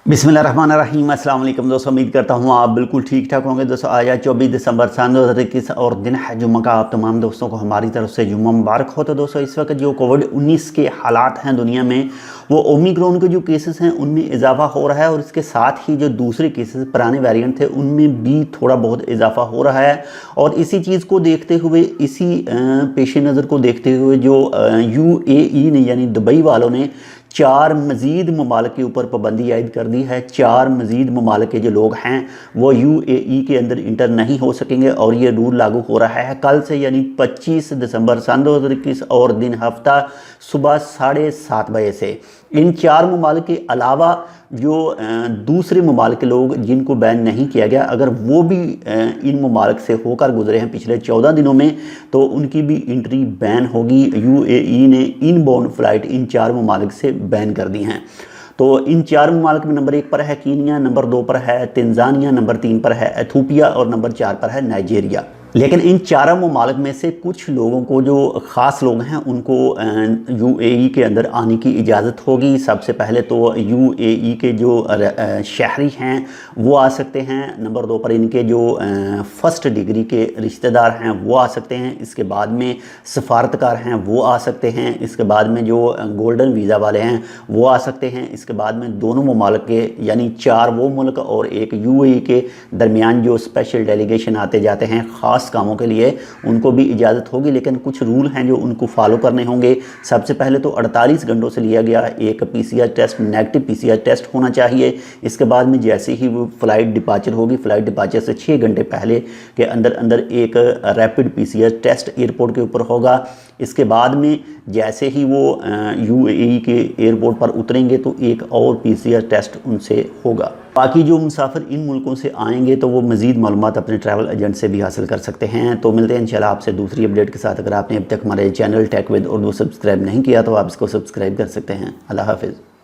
बिस्मिल्लाहिर्रहमानिर्रहीम अस्सलाम वालेकुम दोस्तों, उम्मीद करता हूँ आप बिल्कुल ठीक ठाक होंगे। दोस्तों आज 24 दिसंबर सन 2021 और दिन है जुम्मा का। आप तमाम दोस्तों को हमारी तरफ से जुम्मा मुबारक हो। तो दोस्तों इस वक्त जो कोविड-19 के हालात हैं दुनिया में, वो ओमिक्रॉन के जो केसेस हैं उनमें इजाफा हो रहा है और इसके साथ ही जो दूसरे केसेस पुराने वेरिएंट थे उनमें भी थोड़ा बहुत इजाफा हो रहा है। और इसी चीज़ को देखते हुए, इसी पेश नज़र को देखते हुए जो UAE ने यानी दुबई वालों ने 4 मज़ीद ममालिक के ऊपर पाबंदी आयद कर दी है। 4 मज़ीद ममालिक के जो लोग हैं वो UAE के अंदर इंटर नहीं हो सकेंगे और ये रूल लागू हो रहा है कल से, यानी 25 दिसंबर सन 2021 और दिन हफ्ता सुबह 7:30 बजे से। इन 4 ममालिक के अलावा जो दूसरे ममालिक के लोग जिनको बैन नहीं किया गया, अगर वो भी इन ममालिक से होकर गुजरे हैं पिछले 14 दिनों में, तो उनकी भी एंट्री बैन होगी। UAE ने इनबाउंड फ़्लाइट इन 4 ममालिक से बैन कर दी हैं। तो इन 4 ममालिक में नंबर 1 पर है कीनिया, नंबर 2 पर है तंजानिया, नंबर 3 पर है एथियोपिया और नंबर 4 पर है नाइजीरिया। लेकिन इन 4 ममालिक में से कुछ लोगों को, जो ख़ास लोग हैं, उनको UAE के अंदर आने की इजाज़त होगी। सबसे पहले तो UAE के जो शहरी हैं वो आ सकते हैं। नंबर 2 पर इनके जो फर्स्ट डिग्री के रिश्तेदार हैं वो आ सकते हैं। इसके बाद में सफारतकार हैं वो आ सकते हैं। इसके बाद में जो गोल्डन वीज़ा वाले हैं वो आ सकते हैं। इसके बाद में दोनों ममालिक के, यानी 4 वो मुल्क और एक UAE के दरमियान जो स्पेशल डेलीगेशन आते जाते हैं ख़ास कामों के लिए, उनको भी इजाज़त होगी। लेकिन कुछ रूल हैं जो उनको फॉलो करने होंगे। सबसे पहले तो 48 घंटों से लिया गया एक PCR test, negative PCR test होना चाहिए। इसके बाद में जैसे ही वो फ़्लाइट डिपार्चर होगी, फ़्लाइट डिपार्चर से 6 घंटे पहले के अंदर एक रैपिड PCR टेस्ट एयरपोर्ट के ऊपर होगा। इसके बाद में जैसे ही वो UAE के एयरपोर्ट पर उतरेंगे तो एक और PCR टेस्ट उनसे होगा। बाकी जो मुसाफिर इन मुल्कों से आएंगे तो वो मज़ीद मालूमात अपने ट्रैवल एजेंट से भी हासिल कर सकते हैं। तो मिलते हैं इंशाल्लाह आपसे दूसरी अपडेट के साथ। अगर आपने अब तक हमारे channel tech with Urdu subscribe नहीं किया तो आप इसको सब्सक्राइब कर सकते हैं। अल्लाह हाफ़िज़।